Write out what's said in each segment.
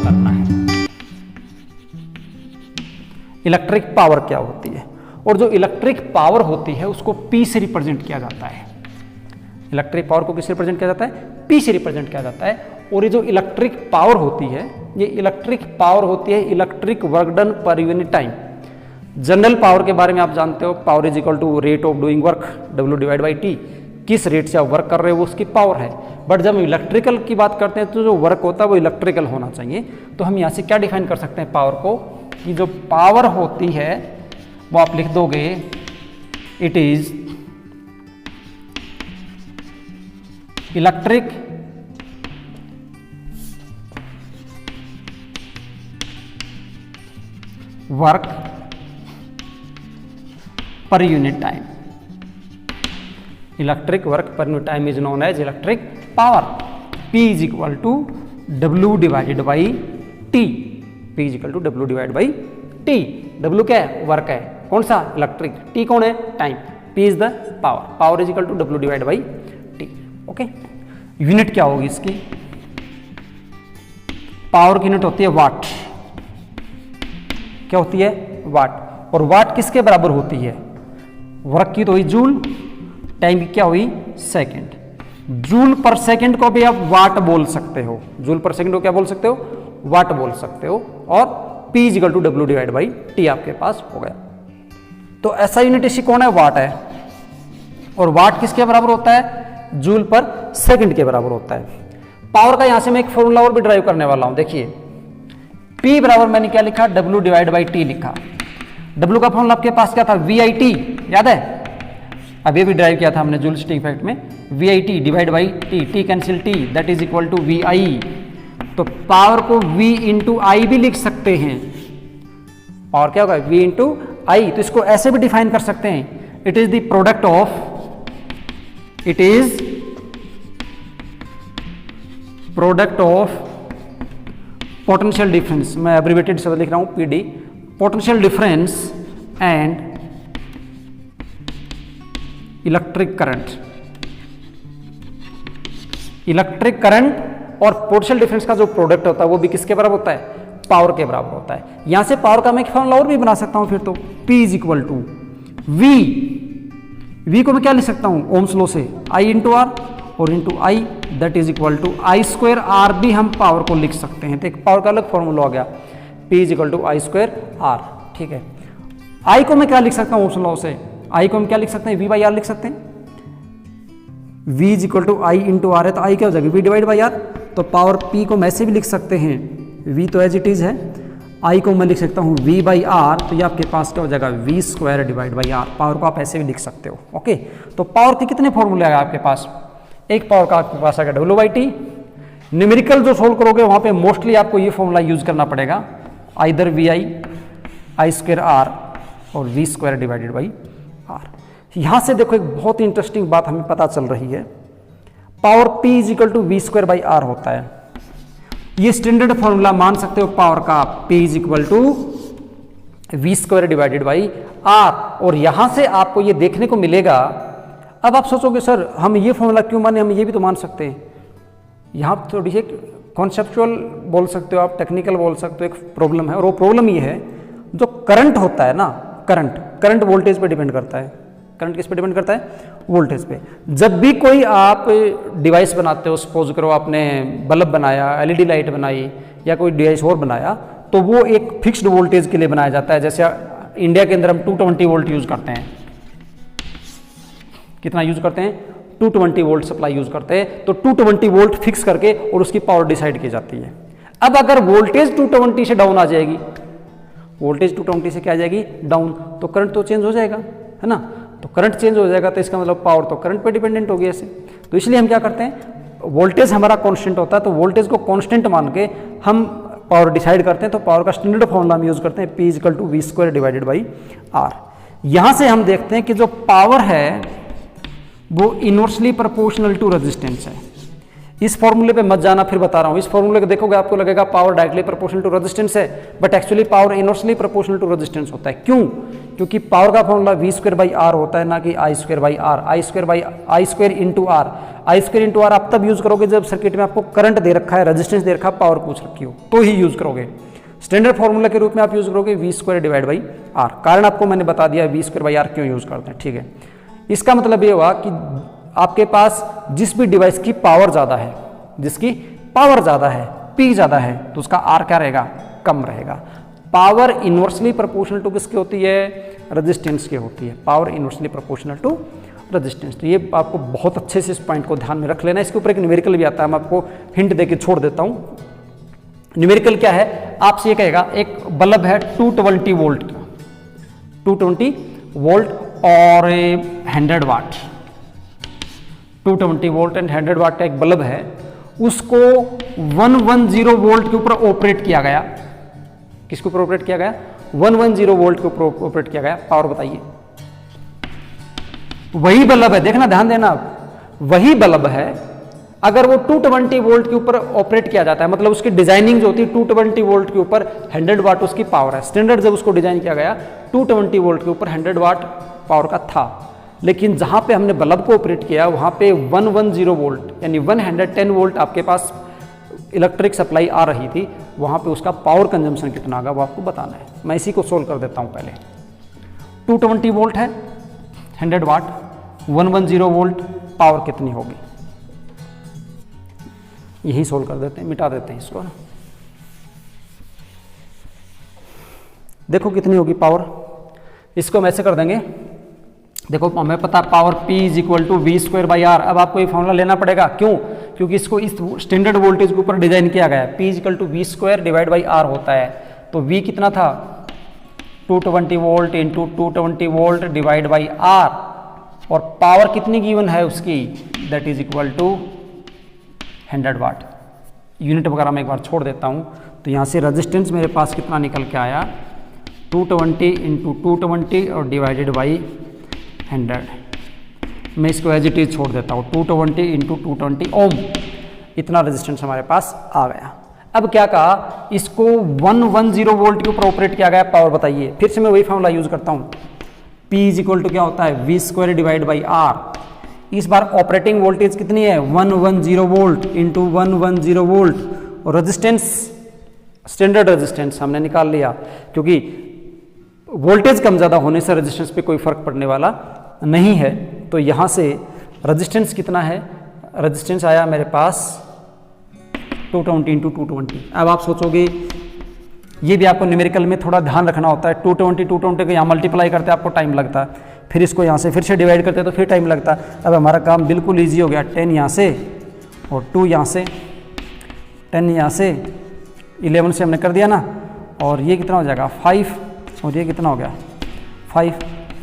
करना है। Electric power क्या होती है, और जो इलेक्ट्रिक पावर होती है उसको P से रिप्रेजेंट किया जाता है। इलेक्ट्रिक पावर को किससे रिप्रेजेंट किया जाता है? P से रिप्रेजेंट किया जाता है। और ये जो इलेक्ट्रिक पावर होती है, ये इलेक्ट्रिक पावर होती है electric work done per unit time. General power के बारे में आप जानते हो, power is equal to rate of doing work W/T। किस रेट से आप वर्क कर रहे हो वो उसकी पावर है। बट जब हम इलेक्ट्रिकल की बात करते हैं तो जो वर्क होता है वो इलेक्ट्रिकल होना चाहिए। तो हम यहाँ से क्या डिफाइन कर सकते हैं पावर को, कि जो पावर होती है वो आप लिख दोगे it is electric work per unit time. Electric work per unit time is known as electric power. P is equal to W/T। P is equal to W/T। W क्या है? वर्क है। कौन सा? इलेक्ट्रिक। T कौन है? Time. P is the power. Power is equal to W/T। Okay, unit क्या होगी इसकी? पावर की यूनिट होती है वाट। क्या होती है? वाट। और वाट किसके बराबर होती है? वर्क की तो हुई जूल, टाइम की क्या हुई? सेकंड। जूल पर सेकंड को भी आप वाट बोल सकते हो। जूल पर सेकंड को क्या बोल सकते हो? वाट बोल सकते हो। और P is equal to W/T आपके पास हो गया। तो ऐसा यूनिट इसी कौन है? वाट है। और वाट किसके बराबर होता है? जूल पर सेकंड के बराबर होता है। पावर का यहां से मैं एक फॉर्मूला और भी ड्राइव करने वाला हूं। देखिए, P बराबर मैंने क्या लिखा? W/T लिखा। W का फॉर्मूला आपके पास क्या था? VIT, याद है? अभी भी ड्राइव किया था हमने जूल स्टिंग इफेक्ट में। VIT divide by T, T cancel T, that is equal to VI। तो पावर को V इंटू आई भी लिख सकते हैं। पावर क्या होगा? V into I. तो इसको ऐसे भी डिफाइन कर सकते हैं, it is the product of, it is product of potential difference. मैं एब्रिवेटेड शब्द लिख रहा हूं PD, potential difference and electric current. Electric current और पोटेंशियल डिफरेंस का जो प्रोडक्ट होता है वो भी किसके बराबर होता है? पावर के बराबर होता है। यहां से पावर का मैं एक फॉर्मूला और भी बना सकता हूं फिर तो, P is equal to V को मैं क्या लिख सकता हूं? ओम्स लॉ से I इंटू आर और into I, that is equal to I²R भी हम पावर को लिख सकते हैं। तो एक पावर का अलग फॉर्मूला हो गया, P is equal to I²R। ठीक है, I को मैं क्या लिख सकता हूं ओम्स लॉ से? I को हम क्या लिख सकते हैं? V/R लिख सकते हैं। V is equal to I into R है, तो I क्या हो जाएगा? V divide by R. तो पावर P को मैं ऐसे भी लिख सकते हैं, V तो एज इट इज है, I को मैं लिख सकता हूँ V/R। तो ये आपके पास क्या हो जाएगा? V² divide by are. Power को आप ऐसे भी लिख सकते हो। ओके, तो पावर के कितने फॉर्मूले आए आपके पास? एक पावर का आपके पास आएगा W/T। न्यूमेरिकल जो सोल्व करोगे वहां पे मोस्टली आपको ये फॉर्मूला यूज करना पड़ेगा, आइदर VI, I²R और V² डिवाइडेड बाई आर। यहां से देखो एक बहुत ही इंटरेस्टिंग बात हमें पता चल रही है, power P is equal to V² by R होता है। ये स्टैंडर्ड फॉर्मूला मान सकते हो पावर का, P is equal to V² divided by R. और यहां से आपको ये देखने को मिलेगा, अब आप सोचोगे सर हम ये फॉर्मूला क्यों माने, हम ये भी तो मान सकते हैं। यहां थोड़ी सी कॉन्सेप्चुअल बोल सकते हो आप, टेक्निकल बोल सकते हो, एक प्रॉब्लम है। और वो प्रॉब्लम ये है, जो करंट होता है ना, करंट वोल्टेज पे डिपेंड करता है। करंट किस पे डिपेंड करता है? वोल्टेज पे। जब भी कोई आप डिवाइस बनाते हो, सपोज करो आपने बल्ब बनाया, LED लाइट बनाई या कोई डिवाइस और बनाया, तो वो एक फिक्स्ड वोल्टेज के लिए बनाया जाता है। जैसे इंडिया के अंदर हम 220 वोल्ट यूज करते हैं। कितना यूज करते हैं? 220 वोल्ट सप्लाई यूज करते हैं। तो 220 वोल्ट फिक्स करके और उसकी पावर डिसाइड की जाती है। अब अगर वोल्टेज 220 से डाउन आ जाएगी, वोल्टेज 220 से क्या आ जाएगी? डाउन, तो करंट तो चेंज हो जाएगा, है ना? तो करंट चेंज हो जाएगा, तो इसका मतलब पावर तो करंट पे डिपेंडेंट होगी ऐसे। तो इसलिए हम क्या करते हैं, वोल्टेज हमारा कांस्टेंट होता है, तो वोल्टेज को कांस्टेंट मान के हम पावर डिसाइड करते हैं। तो पावर का स्टैंडर्ड फॉर्मूला हम यूज करते हैं, P is equal to V² divided by R. यहां से हम देखते हैं कि जो पावर है वो इनवर्सली प्रोपोर्शनल टू रेजिस्टेंस है। इस फॉर्मूले पे मत जाना, फिर बता रहा हूँ। इस फॉर्मूले को देखोगे आपको लगेगा power directly proportional to resistance है, but actually power inversely proportional to resistance होता है। क्यों? क्योंकि पावर का formula v square by R होता है, ना कि I square by R. I square into R. I square into R आप तब यूज करोगे जब सर्किट में आपको करंट दे रखा है, रेजिस्टेंस दे रखा है, पावर पूछ रखी हो, तो ही यूज करोगे। स्टैंडर्ड फॉर्मूला के रूप में आप यूज करोगे v square divide by R. कारण आपको मैंने बता दिया v स्क्वायर बाई आर क्यों यूज करते हैं, ठीक है। इसका मतलब ये हुआ कि आपके पास जिस भी डिवाइस की पावर ज़्यादा है, जिसकी पावर ज़्यादा है, P ज़्यादा है, तो उसका R क्या रहेगा? कम रहेगा। पावर इनवर्सली प्रोपोर्शनल टू किसकी होती है? रेजिस्टेंस की होती है। Power inversely proportional to resistance. तो ये आपको बहुत अच्छे से इस पॉइंट को ध्यान में रख लेना। इसके ऊपर एक न्यूमेरिकल भी आता है, मैं आपको हिंट देके छोड़ देता हूँ। न्यूमेरिकल क्या है? आपसे ये कहेगा एक बल्ब है 220 वोल्ट का, 220 वोल्ट और 100 वाट, 220 वोल्ट एंड 100 वाट का एक बल्ब है, उसको 110 वोल्ट के ऊपर ऑपरेट किया गया। किसके ऊपर ऑपरेट किया गया? 110 वोल्ट के ऊपर ऑपरेट किया गया। पावर बताइए। वही बल्ब है, देखना, ध्यान देना, वही बल्ब है। अगर वो 220 वोल्ट के ऊपर ऑपरेट किया जाता है, मतलब उसकी डिजाइनिंग जो होती है 220 वोल्ट के ऊपर 100 वाट उसकी पावर है। स्टैंडर्ड जब उसको डिजाइन किया गया 220 वोल्ट के ऊपर 100 वाट पावर का था, लेकिन जहां पे हमने बल्ब को ऑपरेट किया वहां पे 110 वोल्ट यानी 110 वोल्ट आपके पास इलेक्ट्रिक सप्लाई आ रही थी, वहां पे उसका पावर कंजम्पशन कितना होगा वो आपको बताना है। मैं इसी को सोल्व कर देता हूं। पहले 220 वोल्ट है, 100 वाट, 110 वोल्ट, पावर कितनी होगी यही सोल्व कर देते हैं, मिटा देते हैं इसको ना। देखो कितनी होगी पावर, इसको हम ऐसे कर देंगे। देखो हमें पता है power P is equal to V square by R. अब आपको ये फॉर्मूला लेना पड़ेगा, क्यों? क्योंकि इसको इस स्टैंडर्ड वोल्टेज के ऊपर डिजाइन किया गया है। P is equal to V square divide by R होता है। तो V कितना था? 220 volt into 220 volt divide by R, और पावर कितनी गिवन है उसकी? That is equal to 100 watt. Unit वगैरह मैं एक बार छोड़ देता हूँ। तो यहाँ से रेजिस्टेंस मेरे पास कितना निकल के आया? 220 इंटू 220 और डिवाइडेड बाई 100। मैं इसको एज इट इज छोड़ देता हूँ। 220 इंटू 220 ओम, इतना रेजिस्टेंस हमारे पास आ गया। अब क्या कहा? इसको 110 वोल्ट के ऊपर ऑपरेट किया गया। पावर बताइए। फिर से मैं वही फॉर्मूला यूज करता हूँ। P इज इक्वल टू क्या होता है? V square divide by R. इस बार ऑपरेटिंग वोल्टेज कितनी है? 110 वोल्ट इंटू 110 वोल्ट, और रेजिस्टेंस स्टैंडर्ड रेजिस्टेंस हमने निकाल लिया, क्योंकि वोल्टेज कम ज़्यादा होने से रेजिस्टेंस पे कोई फर्क पड़ने वाला नहीं है। तो यहाँ से रेजिस्टेंस कितना है? रेजिस्टेंस आया मेरे पास 220 इंटू 220। अब आप सोचोगे, ये भी आपको न्यूमेरिकल में थोड़ा ध्यान रखना होता है। 220 को यहाँ मल्टीप्लाई करते आपको टाइम लगता है, फिर इसको यहाँ से फिर से डिवाइड करते तो फिर टाइम लगता है। अब हमारा काम बिल्कुल ईजी हो गया। 10 यहाँ से और 2 यहाँ से, 10 यहाँ से, 11 से हमने कर दिया ना, और ये कितना हो जाएगा? 5, और ये कितना हो गया?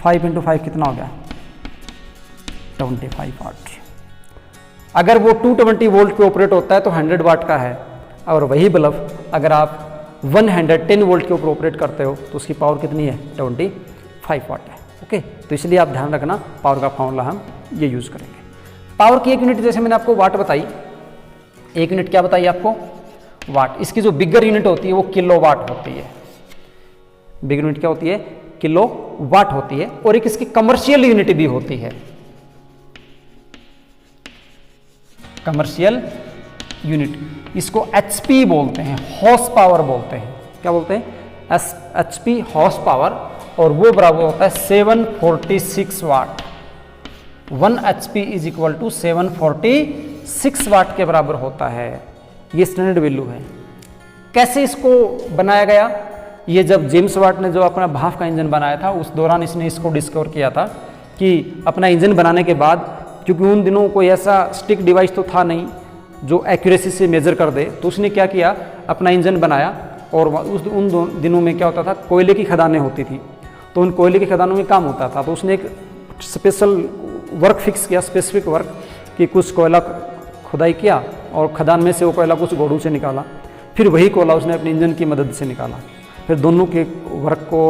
5 इंटू 5 कितना हो गया? 25 वाट। अगर वो 220 वोल्ट पे ऑपरेट होता है तो 100 वाट का है, और वही बल्ब अगर आप 110 वोल्ट के ऊपर ऑपरेट करते हो तो उसकी पावर कितनी है? 25 वाट है। ओके, तो इसलिए आप ध्यान रखना, पावर का फॉर्मूला हम ये यूज करेंगे। पावर की एक यूनिट जैसे मैंने आपको वाट बताई, एक यूनिट क्या बताई आपको? वाट। इसकी जो बिगर यूनिट होती है वो किलो वाट होती है। बिगर यूनिट क्या होती है? किलो वाट होती है। और एक इसकी कमर्शियल यूनिट भी होती है, कमर्शियल यूनिट। इसको HP बोलते हैं, हॉर्स पावर बोलते हैं। क्या बोलते हैं? HP, हॉर्स पावर, और वो बराबर होता है 746 वाट। 1 HP इज इक्वल टू 746 वाट के बराबर होता है। ये स्टैंडर्ड वैल्यू है। कैसे इसको बनाया गया? ये जब जेम्स वाट ने जो अपना भाप का इंजन बनाया था, उस दौरान इसने इसको डिस्कवर किया था कि अपना इंजन बनाने के बाद, क्योंकि उन दिनों कोई ऐसा स्टिक डिवाइस तो था नहीं जो एक्यूरेसी से मेजर कर दे, तो उसने क्या किया? अपना इंजन बनाया। और उन दिनों में क्या होता था? कोयले की खदानें होती थी, तो उन कोयले की खदानों में काम होता था। तो उसने एक स्पेशल वर्क फिक्स किया, स्पेसिफिक वर्क, कि कुछ कोयला खुदाई किया और खदान में से वो कोयला कुछ घोड़ों से निकाला, फिर वही कोयला उसने अपने इंजन की मदद से निकाला। फिर दोनों के वर्क को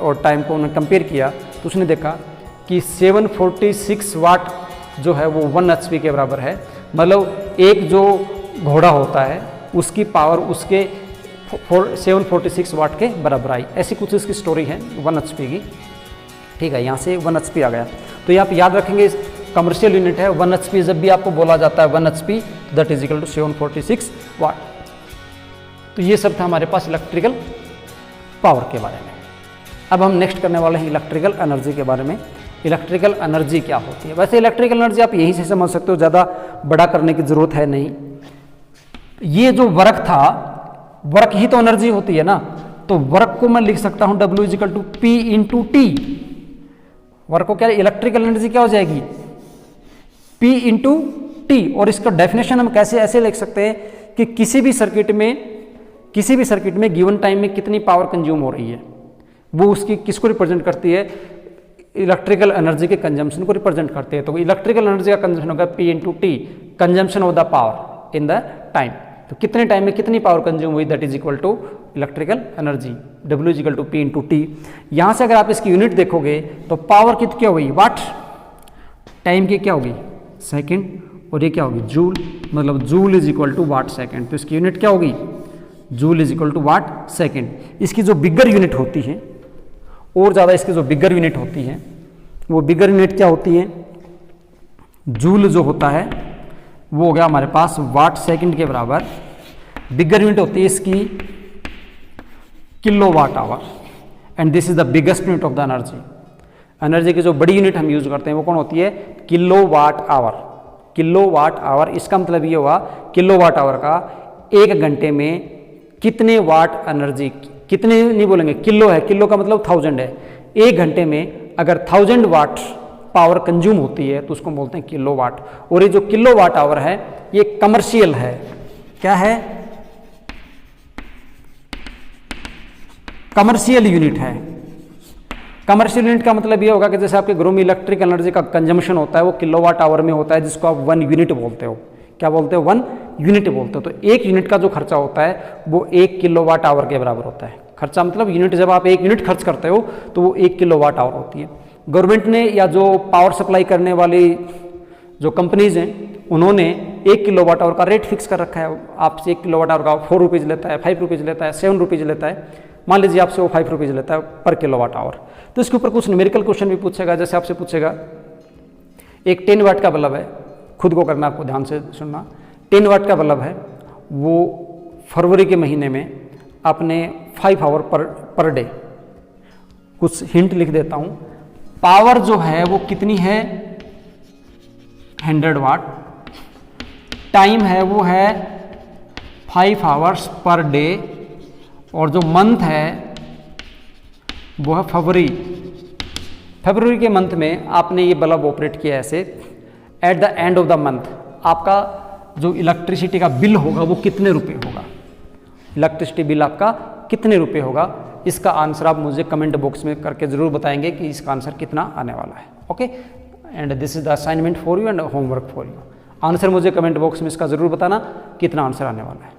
और टाइम को उन्होंने कंपेयर किया, तो उसने देखा कि 746 वाट जो है वो 1 HP के बराबर है। मतलब एक जो घोड़ा होता है उसकी पावर उसके 746 वाट के बराबर आई। ऐसी कुछ इसकी स्टोरी है 1 HP की। ठीक है, यहाँ से 1 HP आ गया। तो ये आप याद रखेंगे, कमर्शियल यूनिट है 1 HP। जब भी आपको बोला जाता है 1 HP that is equal to 746 watt. तो ये सब था हमारे पास इलेक्ट्रिकल पावर के बारे में। अब हम नेक्स्ट करने वाले हैं इलेक्ट्रिकल एनर्जी के बारे में। इलेक्ट्रिकल एनर्जी क्या होती है? वैसे इलेक्ट्रिकल एनर्जी आप यहीं से समझ सकते हो, ज़्यादा बड़ा करने की जरूरत है नहीं। ये जो वर्क था, वर्क ही तो एनर्जी होती है ना, तो वर्क को मैं लिख सकता हूं W is equal to P into T. Work को क्या, इलेक्ट्रिकल एनर्जी क्या हो जाएगी? P into T. और इसका डेफिनेशन हम कैसे ऐसे लिख सकते हैं कि किसी भी सर्किट में गिवन टाइम में कितनी पावर कंज्यूम हो रही है, वो उसकी किसको रिप्रेजेंट करती है? इलेक्ट्रिकल एनर्जी के कंजम्पशन को रिप्रेजेंट करते हैं। तो इलेक्ट्रिकल एनर्जी का कंजम्पशन होगा P into T, consumption of the power in the time. तो कितने टाइम में कितनी पावर कंज्यूम हुई, that is equal to electrical energy, W is equal to P into T. यहाँ से अगर आप इसकी यूनिट देखोगे तो पावर कितनी क्या हुई? वाट। टाइम की क्या होगी? सेकेंड। और ये क्या होगी? जूल। मतलब joule is equal to watt second. तो इसकी यूनिट क्या होगी? Joule is equal to watt second. इसकी जो बिगर यूनिट होती है, और ज़्यादा इसकी जो बिगर यूनिट होती है, वो बिगर यूनिट क्या होती है? जूल जो होता है वो हो गया हमारे पास वाट सेकंड के बराबर। बिगर यूनिट होती है इसकी kilo watt hour, and this is the biggest unit of the energy. Energy की जो बड़ी यूनिट हम यूज करते हैं वो कौन होती है? Kilo watt hour. Kilo watt hour, इसका मतलब ये हुआ किलो वाट आवर का 1 घंटे में कितने वाट एनर्जी, कितने नहीं बोलेंगे, किलो है, किलो का मतलब 1000 है। 1 घंटे में अगर 1000 वाट पावर कंज्यूम होती है तो उसको बोलते हैं किलो वाट। और ये जो किलो वाट आवर है ये कमर्शियल है। क्या है? कमर्शियल यूनिट है। कमर्शियल यूनिट का मतलब ये होगा कि जैसे आपके घरों में इलेक्ट्रिक एनर्जी का कंजम्पशन होता है वो किलो वाट आवर में होता है, जिसको आप 1 यूनिट बोलते हो। क्या बोलते हो? 1 यूनिट बोलते हो। तो 1 यूनिट का जो खर्चा होता है वो 1 किलो वाट आवर के बराबर होता है। खर्चा मतलब यूनिट, जब आप 1 यूनिट खर्च करते हो तो वो 1 किलो वाट आवर होती है। गवर्नमेंट ने या जो पावर सप्लाई करने वाली जो कंपनीज हैं उन्होंने 1 किलो वाट आवर का रेट फिक्स कर रखा है। आपसे 1 किलो वाट आवर का 4 रुपीज़ लेता है, 5 रुपीज़ लेता है, 7 रुपीज़ लेता है। मान लीजिए आपसे वो 5 रुपीज़ लेता है पर किलो वाट आवर। तो इसके ऊपर कुछ न्यूमेरिकल क्वेश्चन भी पूछेगा। जैसे आपसे पूछेगा एक 10 वाट का बल्ब है, खुद को करना, आपको ध्यान से सुनना। 10 वाट का बल्ब है, वो फरवरी के महीने में अपने 5 आवर पर डे, कुछ हिंट लिख देता हूँ। पावर जो है वो कितनी है? 100 वाट। टाइम है वो है 5 आवर्स पर डे। और जो मंथ है वो है फरवरी। फरवरी के मंथ में आपने ये बल्ब ऑपरेट किया ऐसे। At the end of the month आपका जो इलेक्ट्रिसिटी का बिल होगा वो कितने रुपए होगा? इलेक्ट्रिसिटी बिल आपका कितने रुपए होगा? इसका आंसर आप मुझे कमेंट बॉक्स में करके ज़रूर बताएंगे कि इसका आंसर कितना आने वाला है। Okay, and this is the assignment for you and homework for you. Answer मुझे कमेंट बॉक्स में इसका ज़रूर बताना कितना आंसर आने वाला है।